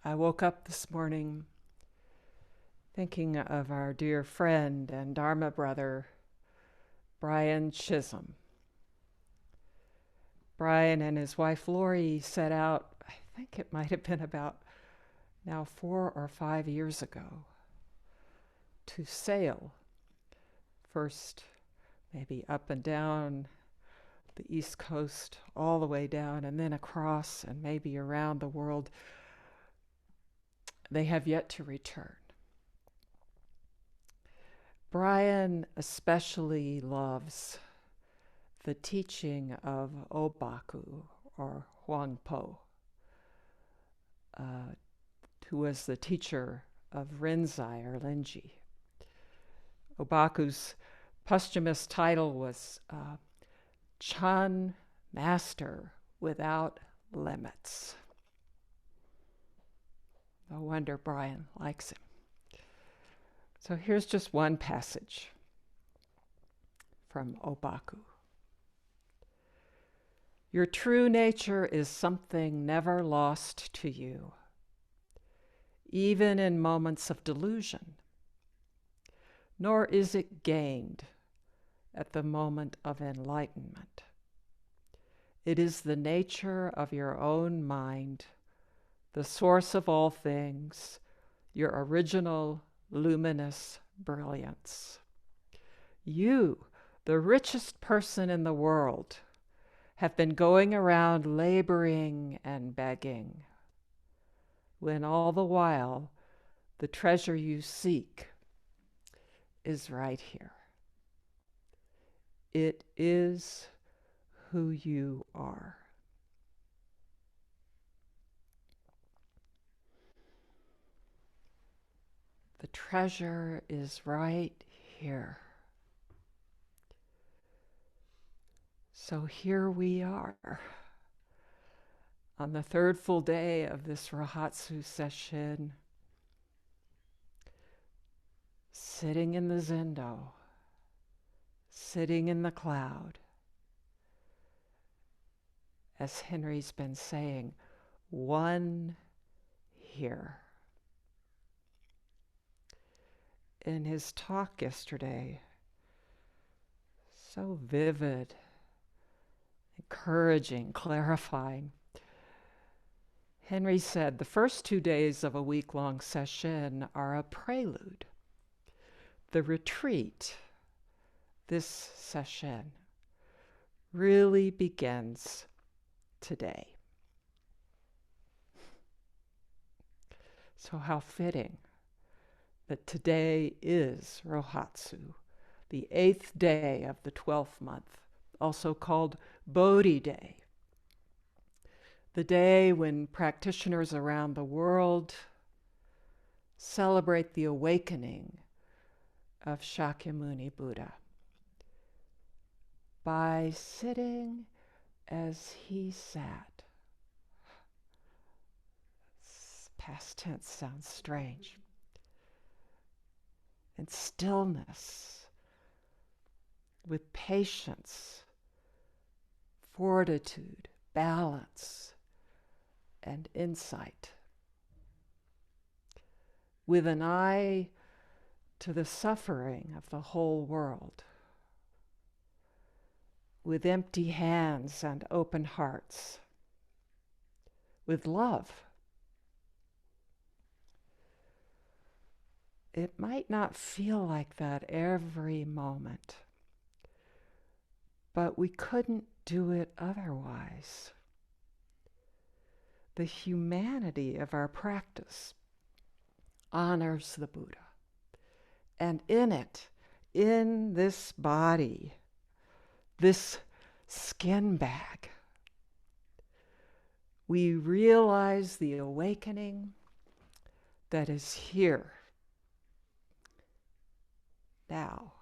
I woke up this morning thinking of our dear friend and Dharma brother, Brian Chisholm. Brian and his wife Lori set out, I think it might have been about now 4 or 5 years ago, to sail. First, maybe up and down the East Coast, all the way down, and then across and maybe around the world. They have yet to return. Brian especially loves the teaching of Obaku, or Huangpo, who was the teacher of Rinzai, or Linji. Obaku's posthumous title was Chan Master Without Limits. No wonder Brian likes him. So here's just one passage from Obaku. Your true nature is something never lost to you, even in moments of delusion, nor is it gained at the moment of enlightenment. It is the nature of your own mind, the source of all things, your original luminous brilliance. You, the richest person in the world, have been going around laboring and begging, when all the while the treasure you seek is right here. It is who you are. The treasure is right here. So here we are on the third full day of this Rohatsu session, sitting in the Zendo, sitting in the cloud. As Henry's been saying, one here. In his talk yesterday, so vivid, encouraging, clarifying, Henry said the first 2 days of a week-long session are a prelude. The retreat, this session, really begins today. So how fitting that today is Rohatsu, the 8th day of the 12th month, also called Bodhi Day, the day when practitioners around the world celebrate the awakening of Shakyamuni Buddha by sitting as he sat. Past tense sounds strange. And stillness, with patience, fortitude, balance, and insight, with an eye to the suffering of the whole world, with empty hands and open hearts, with love. It might not feel like that every moment, but we couldn't do it otherwise. The humanity of our practice honors the Buddha. And in it, in this body, this skin bag, we realize the awakening that is here now.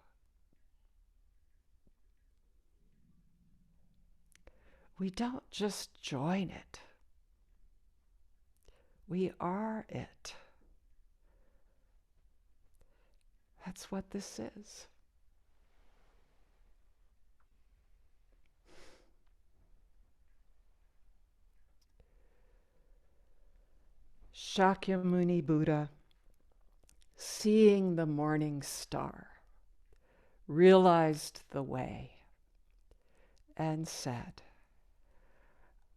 We don't just join it. We are it. That's what this is. Shakyamuni Buddha, seeing the morning star, realized the way and said,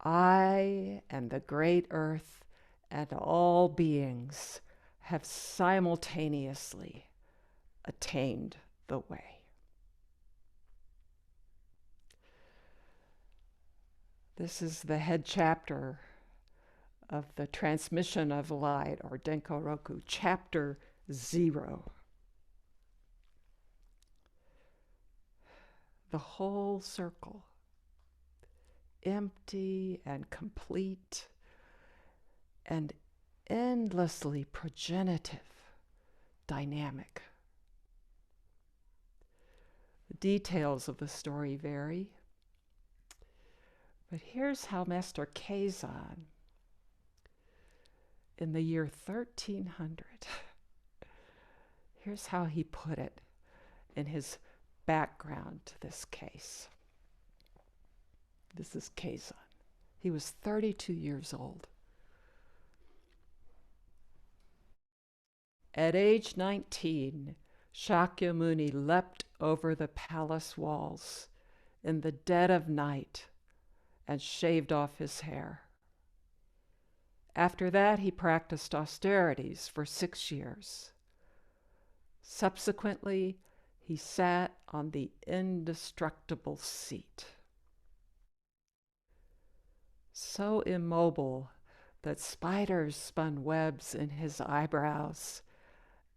I and the great earth and all beings have simultaneously attained the way. This is the head chapter of the transmission of light, or Denkoroku, chapter 0. The whole circle, empty and complete and endlessly progenitive, dynamic. The details of the story vary, but here's how Master Keizan, in the year 1300, here's how he put it in his background to this case. This is Keizan. He was 32 years old. At age 19, Shakyamuni leapt over the palace walls in the dead of night and shaved off his hair. After that, he practiced austerities for 6 years. Subsequently, he sat on the indestructible seat, so immobile that spiders spun webs in his eyebrows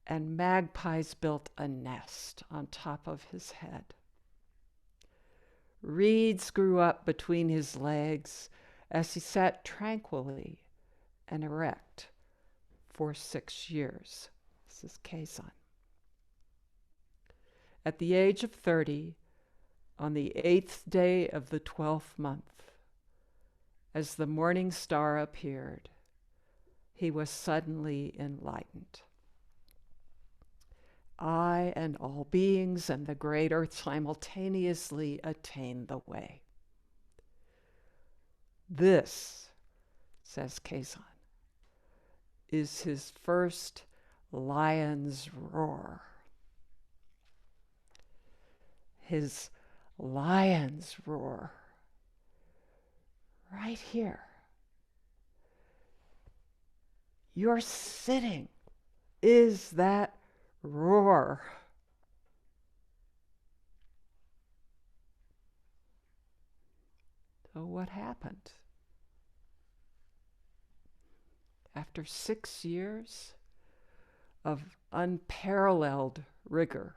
and magpies built a nest on top of his head. Reeds grew up between his legs as he sat tranquilly and erect for 6 years. This is Keizan. At the age of 30, on the 8th day of the 12th month, as the morning star appeared, he was suddenly enlightened. I and all beings and the great earth simultaneously attain the way. This, says Keizan, is his first lion's roar. His lion's roar. Right here. Your sitting is that roar. So what happened? After 6 years of unparalleled rigor,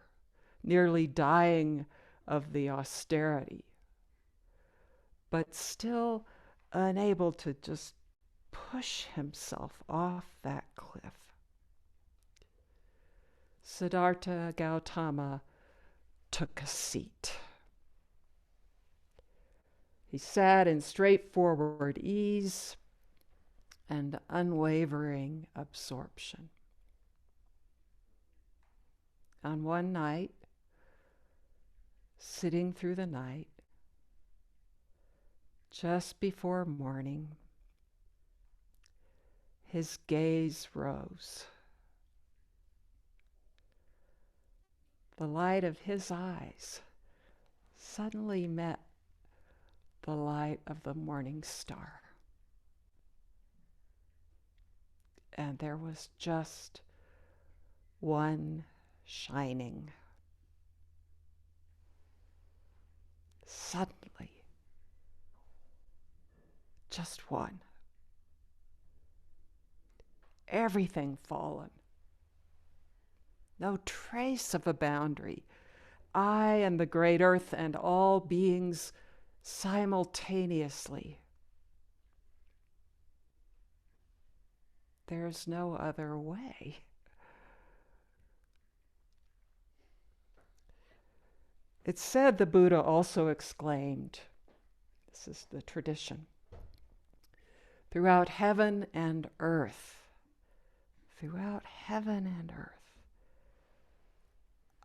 nearly dying of the austerity, but still unable to just push himself off that cliff, Siddhartha Gautama took a seat. He sat in straightforward ease and unwavering absorption. On one night, sitting through the night, just before morning, his gaze rose. The light of his eyes suddenly met the light of the morning star. And there was just one shining. Suddenly, just one. Everything fallen. No trace of a boundary. I and the great earth and all beings simultaneously. There's no other way. It's said the Buddha also exclaimed, this is the tradition, throughout heaven and earth,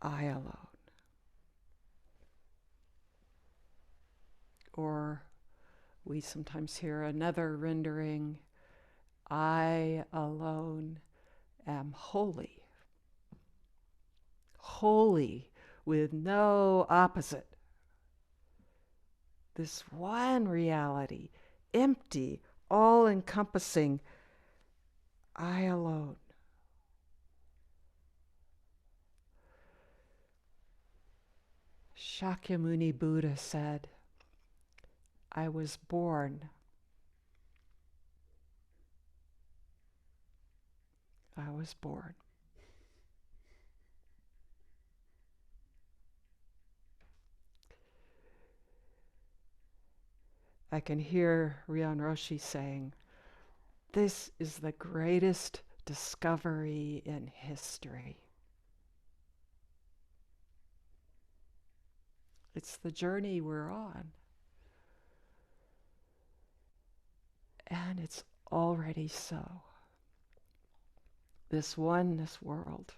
I alone. Or we sometimes hear another rendering, I alone am holy. Holy with no opposite. This one reality, empty, all-encompassing, I alone. Shakyamuni Buddha said, I was born. I was born. I can hear Ryon Roshi saying, this is the greatest discovery in history. It's the journey we're on. And it's already so. This oneness world.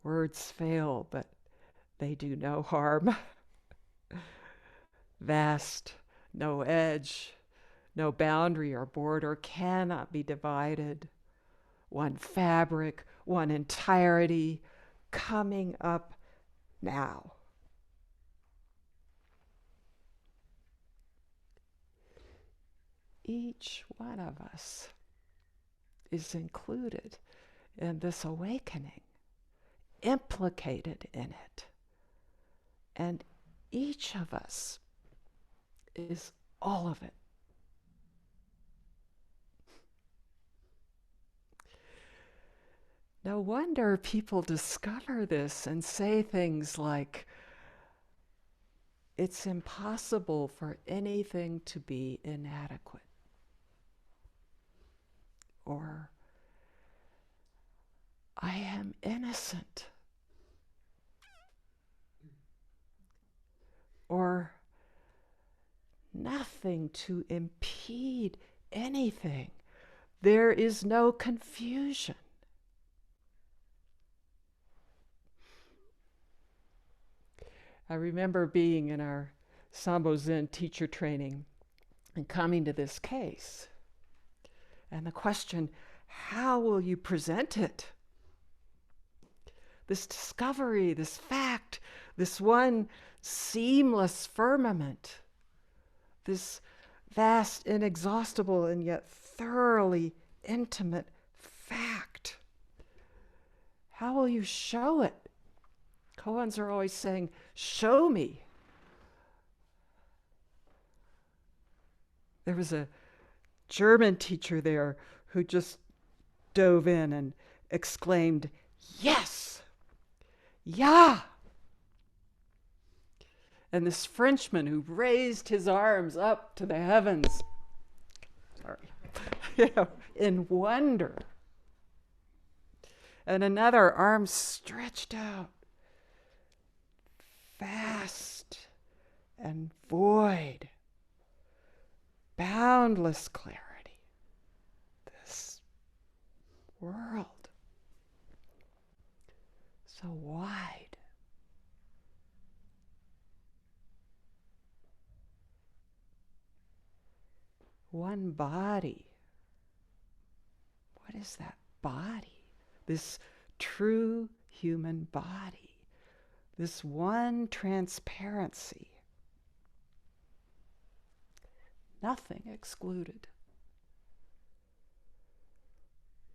Words fail, but they do no harm. Vast, no edge, no boundary or border cannot be divided. One fabric, one entirety, coming up now. Each one of us is included in this awakening, implicated in it. And each of us is all of it. No wonder people discover this and say things like, it's impossible for anything to be inadequate. Or, I am innocent. Or, nothing to impede anything. There is no confusion. I remember being in our Sambo Zen teacher training and coming to this case. And the question, how will you present it? This discovery, this fact, this one seamless firmament, this vast, inexhaustible, and yet thoroughly intimate fact. How will you show it? Koans are always saying, show me. There was a German teacher there who just dove in and exclaimed, yes, ja. And this Frenchman who raised his arms up to the heavens, in wonder. And another arm stretched out, vast and void, boundless clarity. This world, so wide. One body. What is that body? This true human body. This one transparency. Nothing excluded.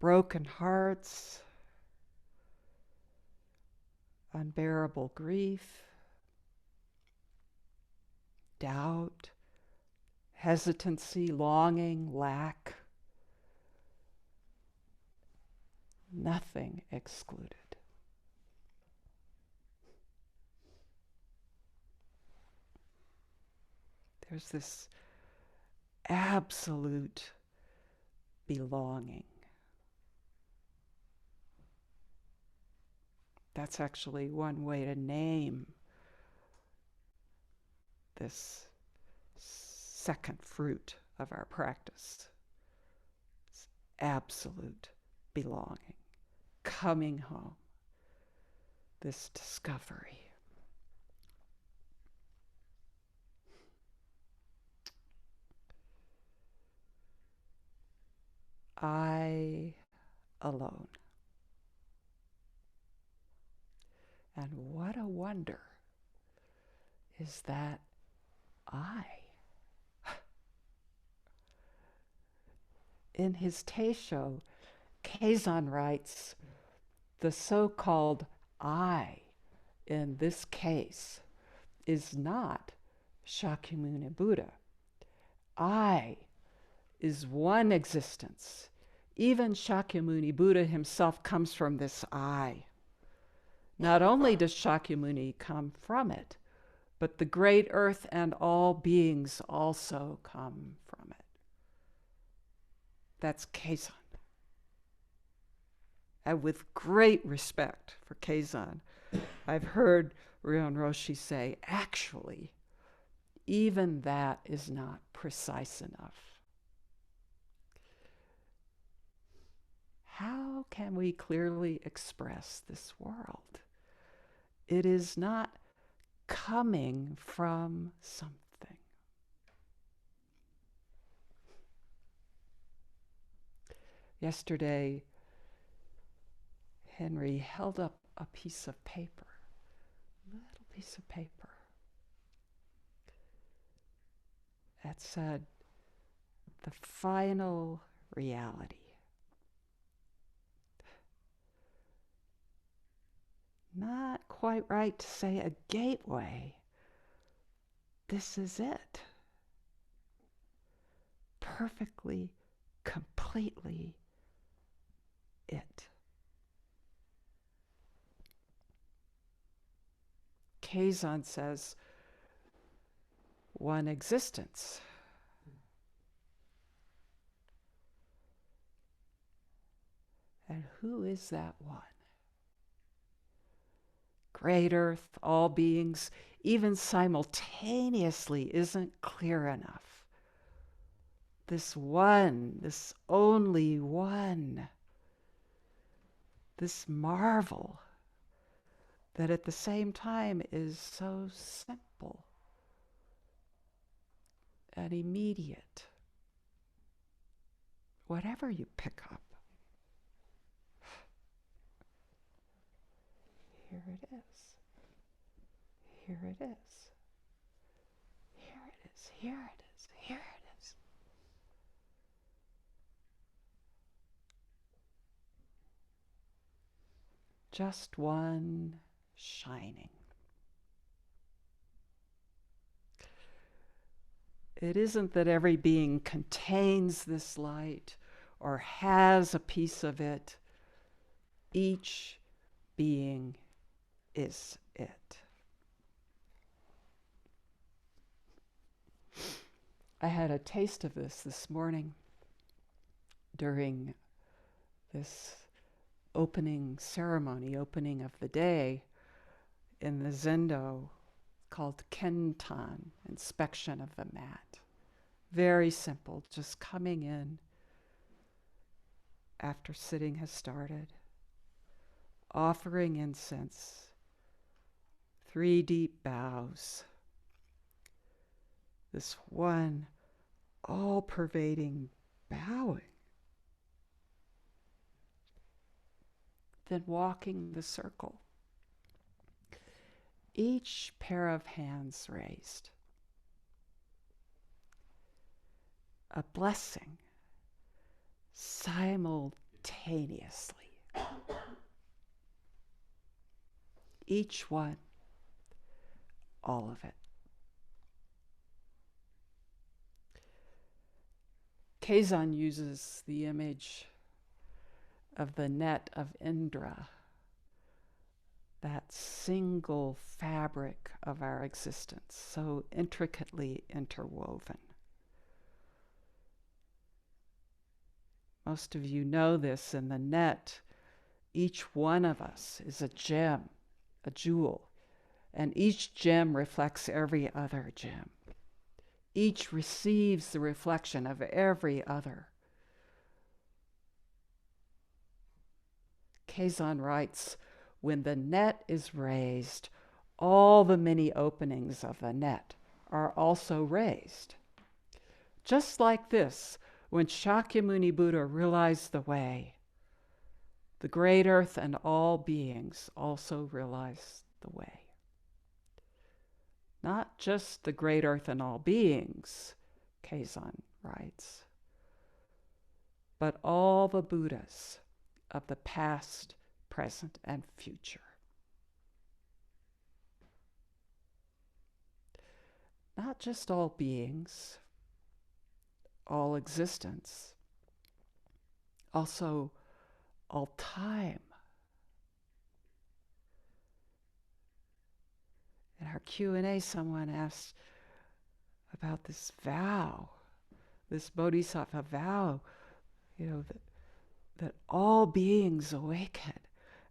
Broken hearts, unbearable grief, doubt, hesitancy, longing, lack. Nothing excluded. There's this absolute belonging. That's actually one way to name this second fruit of our practice. It's absolute belonging, coming home, this discovery. I alone. And what a wonder is that I. In his Teisho, Keizan writes, the so-called I in this case is not Shakyamuni Buddha. I is one existence. Even Shakyamuni Buddha himself comes from this I. Not only does Shakyamuni come from it, but the great earth and all beings also come from it. That's Keizan. And with great respect for Keizan, I've heard Ryon Roshi say, actually, even that is not precise enough. How can we clearly express this world? It is not coming from something. Yesterday, Henry held up a piece of paper, a little piece of paper, that said, the final reality. Not quite right to say a gateway. This is it. Perfectly, completely it. Keizan says, one existence. And who is that one? Great earth, all beings, even simultaneously isn't clear enough. This one, this only one, this marvel that at the same time is so simple and immediate. Whatever you pick up, here it is. Here it is. Here it is. Here it is. Here it is. Just one shining. It isn't that every being contains this light or has a piece of it. Each being is it. I had a taste of this morning during this opening ceremony, opening of the day in the Zendo called Kentan, inspection of the mat. Very simple, just coming in after sitting has started, offering incense, 3 deep bows, this one all-pervading bowing, then walking the circle, each pair of hands raised, a blessing simultaneously. Each one, all of it. Keizan uses the image of the net of Indra, that single fabric of our existence, so intricately interwoven. Most of you know this. In the net, each one of us is a gem, a jewel, and each gem reflects every other gem. Each receives the reflection of every other. Keizan writes, when the net is raised, all the many openings of the net are also raised. Just like this, When Shakyamuni Buddha realized the way, the great earth and all beings also realized the way. Not just the great earth and all beings, Keizan writes, but all the Buddhas of the past, present, and future. Not just all beings, all existence, also all time. In our Q&A, someone asked about this vow, this bodhisattva vow, that all beings awaken,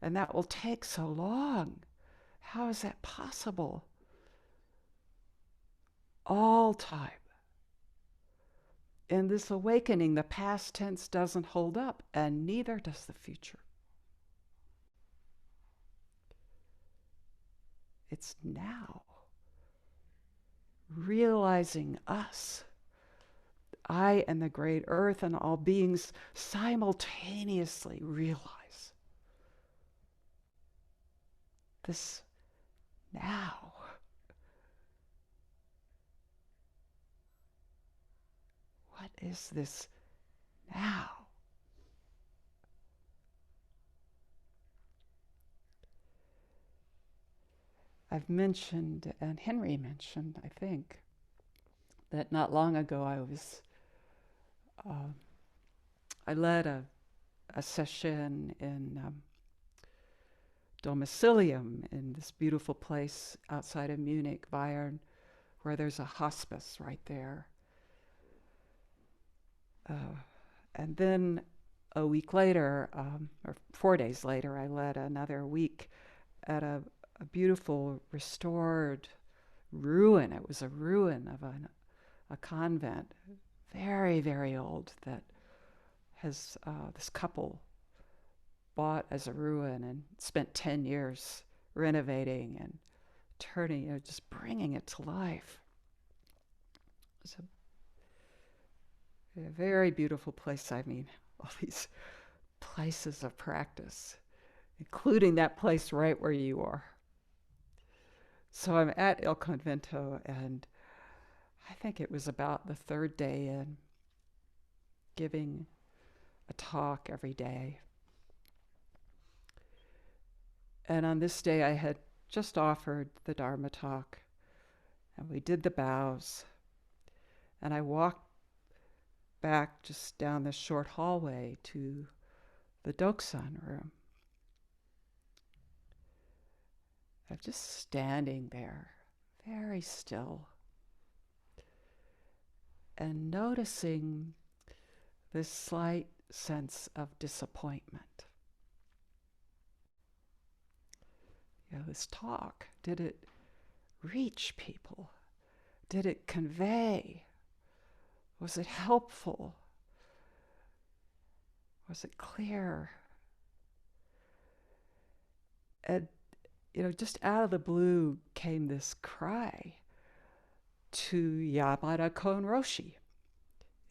and that will take so long. How is that possible? All time. In this awakening, the past tense doesn't hold up, and neither does the future. It's now. Realizing us, I and the great earth and all beings simultaneously realize this now. What is this now? I've mentioned, and Henry mentioned, I think, that not long ago I led a session in domicilium in this beautiful place outside of Munich, Bayern, where there's a hospice right there. And then a week later, or 4 days later, I led another week at a beautiful restored ruin. It was a ruin of a convent, very, very old, that has this couple bought as a ruin and spent 10 years renovating and turning, just bringing it to life. It's a very beautiful place. I mean, all these places of practice, including that place right where you are. So I'm at El Convento, and I think it was about the third day in, giving a talk every day. And on this day, I had just offered the Dharma talk, and we did the bows, and I walked back just down this short hallway to the Doksan room. I'm just standing there, very still, and noticing this slight sense of disappointment. This talk, did it reach people? Did it convey? Was it helpful? Was it clear? And, just out of the blue came this cry to Yamada Kon Roshi,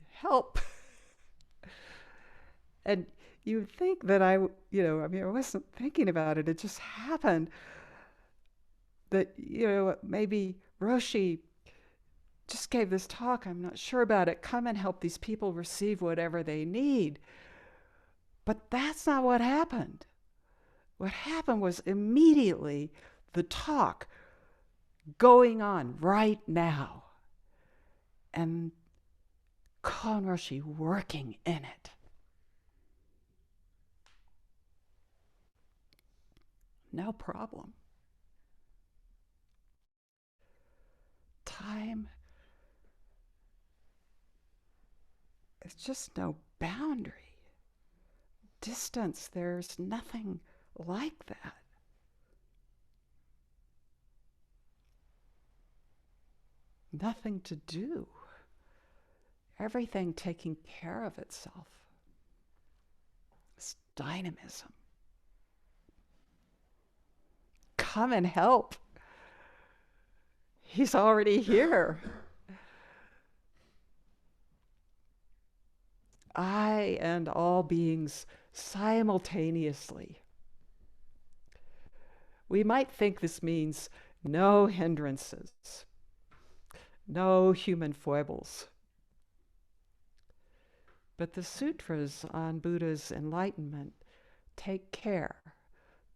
help. And you would think that I wasn't thinking about it. It just happened that, maybe Roshi just gave this talk. I'm not sure about it. Come and help these people receive whatever they need. But that's not what happened. What happened was immediately the talk going on right now, and Kon Roshi working in it. No problem. Time, it's just no boundary. Distance, there's nothing like that. Nothing to do. Everything taking care of itself. It's dynamism. Come and help. He's already here. I and all beings simultaneously. We might think this means no hindrances, no human foibles. But the sutras on Buddha's enlightenment take care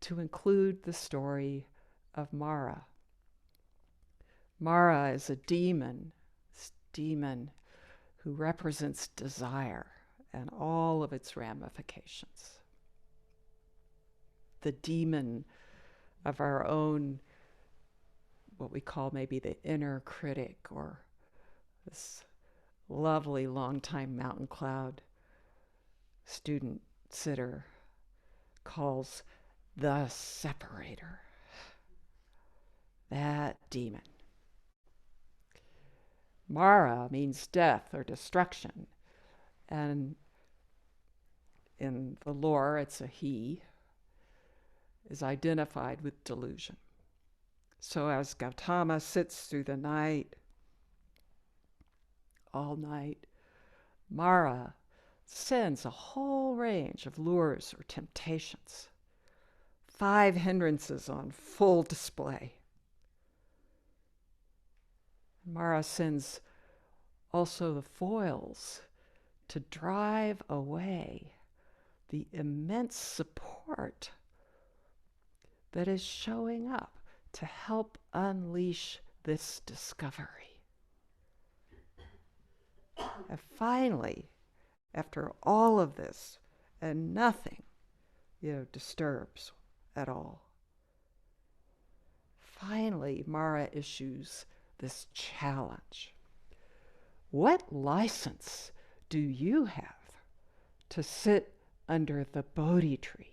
to include the story of Mara. Mara is a demon, this demon who represents desire and all of its ramifications. The demon of our own, what we call maybe the inner critic, or this lovely longtime mountain cloud student sitter calls the separator. That demon. Mara means death or destruction, and in the lore it's a he, is identified with delusion. So as Gautama sits through the night, all night, Mara sends a whole range of lures or temptations, 5 hindrances on full display. Mara sends also the foils to drive away the immense support that is showing up to help unleash this discovery. And finally, after all of this, and nothing, disturbs at all, finally Mara issues this challenge. What license do you have to sit under the Bodhi tree?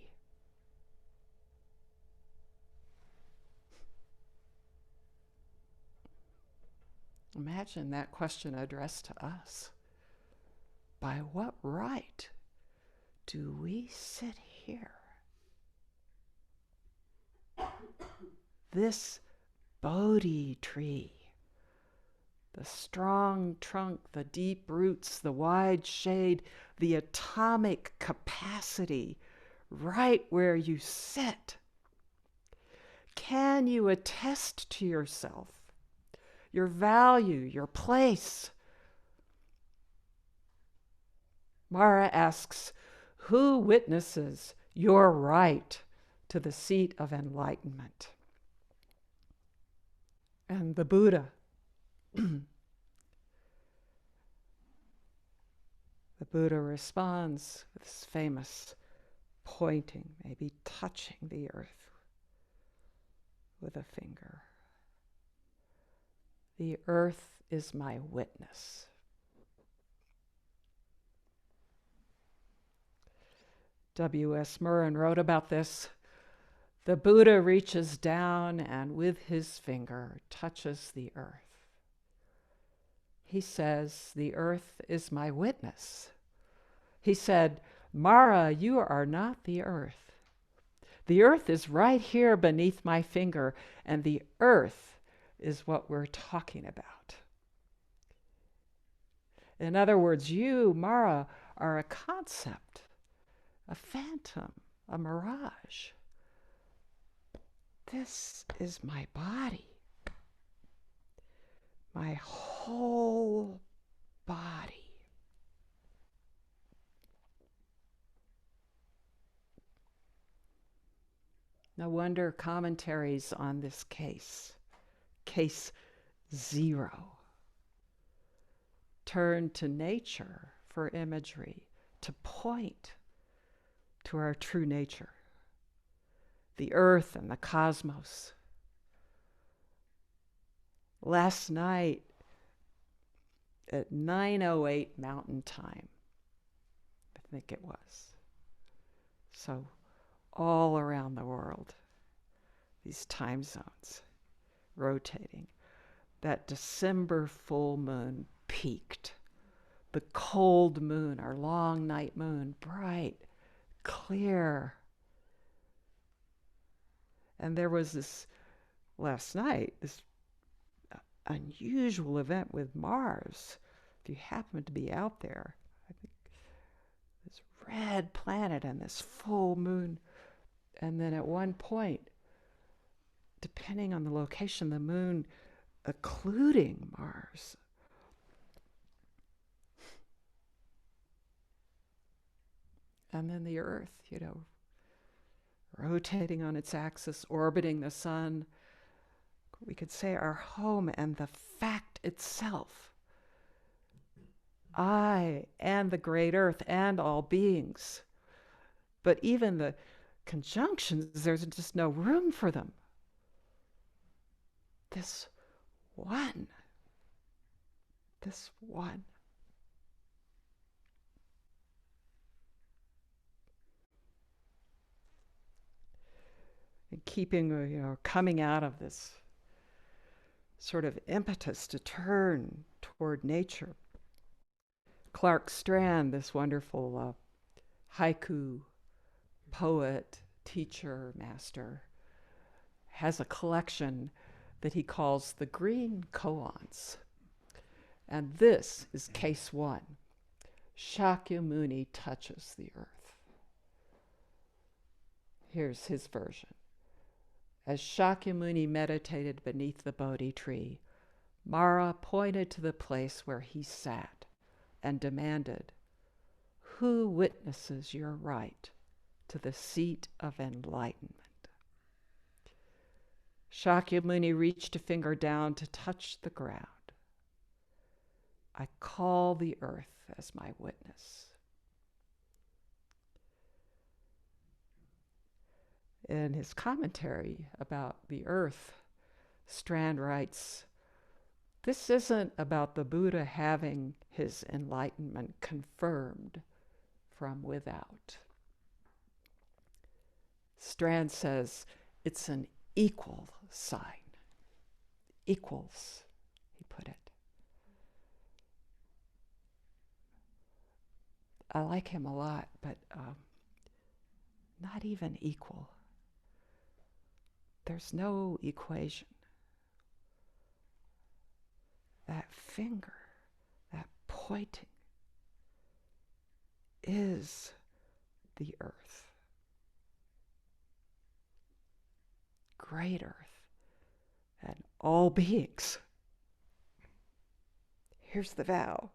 Imagine that question addressed to us. By what right do we sit here? This Bodhi tree, the strong trunk, the deep roots, the wide shade, the atomic capacity, right where you sit. Can you attest to yourself, your value, your place? Mara asks, who witnesses your right to the seat of enlightenment? And the Buddha, the Buddha responds with this famous pointing, maybe touching the earth with a finger. The earth is my witness. W.S. Murren wrote about this. The Buddha reaches down and with his finger touches the earth. He says, the earth is my witness. He said, Mara, you are not the earth. The earth is right here beneath my finger, and the earth is what we're talking about. In other words, you, Mara, are a concept, a phantom, a mirage. This is my body, my whole body. No wonder commentaries on this case 0, turn to nature for imagery to point to our true nature, the earth and the cosmos. Last night at 9:08 Mountain Time, I think it was. So all around the world, these time zones rotating, that December full moon peaked. The cold moon, our long night moon, bright, clear. And there was this, last night, this unusual event with Mars. If you happen to be out there, I think red planet and this full moon. And then at one point, depending on the location, the moon occluding Mars. And then the Earth, rotating on its axis, orbiting the sun. We could say our home and the fact itself. I and the great Earth and all beings. But even the conjunctions, there's just no room for them. This one. And keeping, coming out of this sort of impetus to turn toward nature. Clark Strand, this wonderful haiku poet, teacher, master, has a collection that he calls the Green Koans. And this is case one. Shakyamuni touches the earth. Here's his version. As Shakyamuni meditated beneath the Bodhi tree, Mara pointed to the place where he sat and demanded, "Who witnesses your right to the seat of enlightenment?" Shakyamuni reached a finger down to touch the ground. "I call the earth as my witness." In his commentary about the earth, Strand writes, "This isn't about the Buddha having his enlightenment confirmed from without." Strand says it's an equal sign. Equals, he put it. I like him a lot, but not even equal. There's no equation. That finger, that pointing, is the earth. Great earth and all beings. Here's the vow.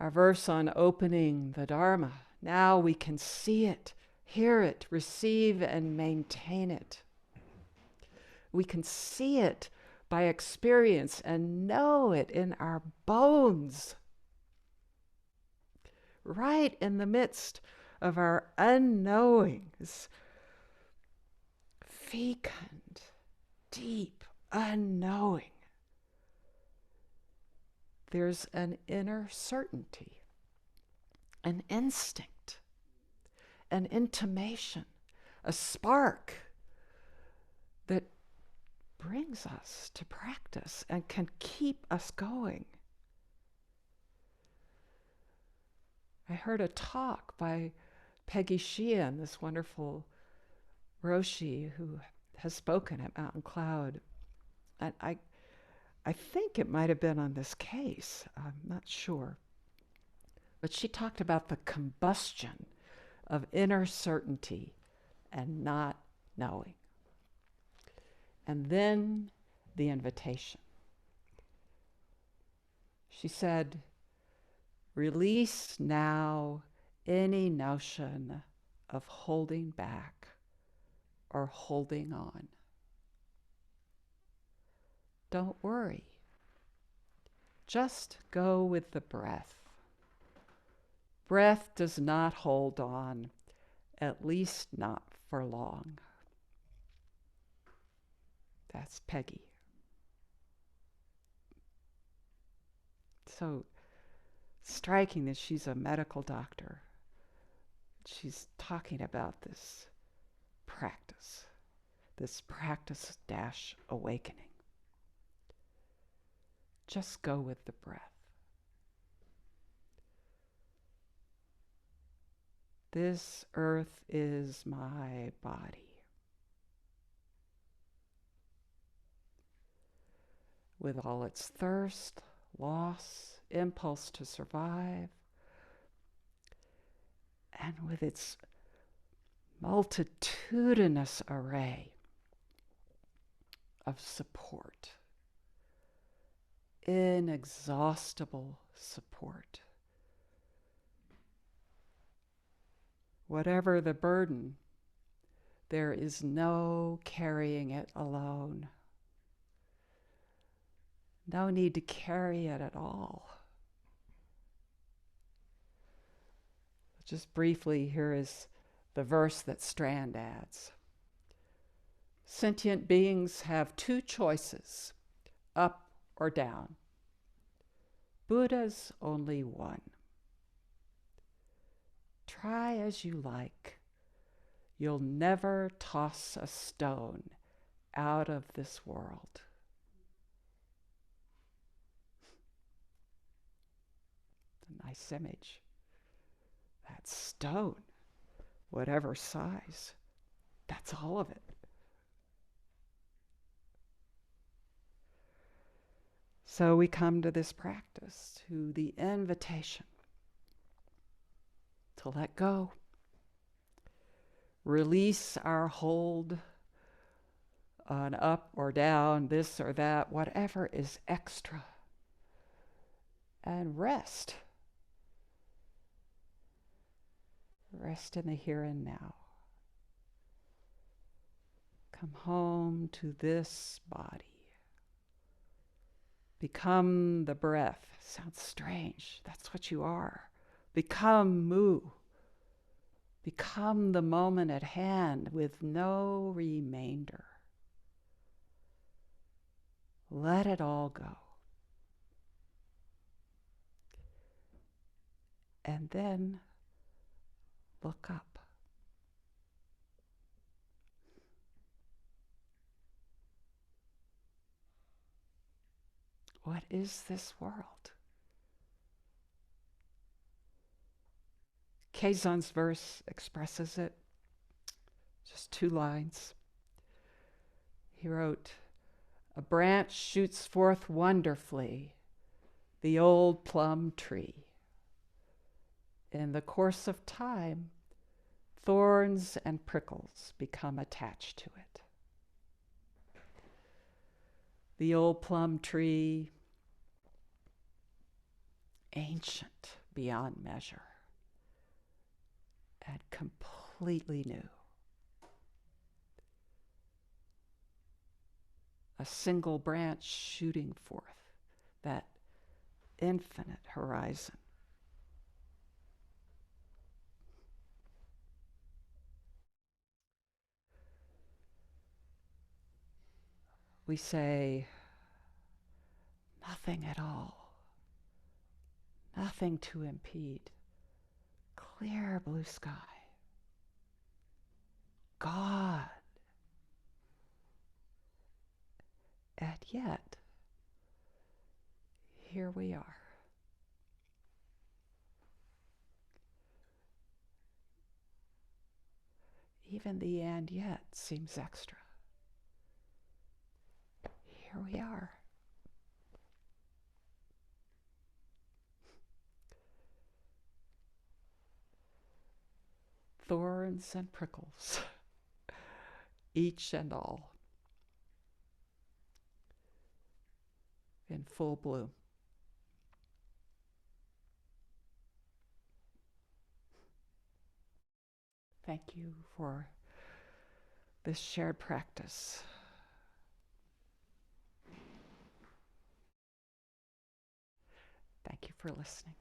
Our verse on opening the Dharma. Now we can see it, hear it, receive and maintain it. We can see it by experience and know it in our bones. Right in the midst of our unknowings. Fecund, deep unknowing. There's an inner certainty, an instinct, an intimation, a spark that brings us to practice and can keep us going. I heard a talk by Peggy Sheehan, this wonderful Roshi who has spoken at Mountain Cloud. And I think it might have been on this case, I'm not sure. But she talked about the combustion of inner certainty and not knowing. And then the invitation. She said, "Release now any notion of holding back or holding on. Don't worry. Just go with the breath. Breath does not hold on, at least not for long." That's Peggy. So striking that she's a medical doctor. She's talking about this practice awakening. Just go with the breath. This earth is my body. With all its thirst, loss, impulse to survive, and with its multitudinous array of support, inexhaustible support. Whatever the burden, there is no carrying it alone. No need to carry it at all. Just briefly, here is the verse that Strand adds. Sentient beings have two choices, up or down. Buddha's only one. Try as you like. You'll never toss a stone out of this world. A nice image. That stone, whatever size, that's all of it. So we come to this practice, to the invitation to let go, release our hold on up or down, this or that, whatever is extra, and rest. Rest in the here and now. Come home to this body. Become the breath. Sounds strange. That's what you are. Become Mu. Become the moment at hand with no remainder. Let it all go. And then look up. What is this world? Keizon's verse expresses it. Just 2 lines. He wrote, "A branch shoots forth wonderfully, the old plum tree. In the course of time, thorns and prickles become attached to it." The old plum tree, ancient beyond measure, and completely new. A single branch shooting forth that infinite horizon. We say, nothing at all, nothing to impede, clear blue sky, God. And yet, here we are. Even the and yet seems extra. Here we are. Thorns and prickles, each and all, in full bloom. Thank you for this shared practice. Thank you for listening.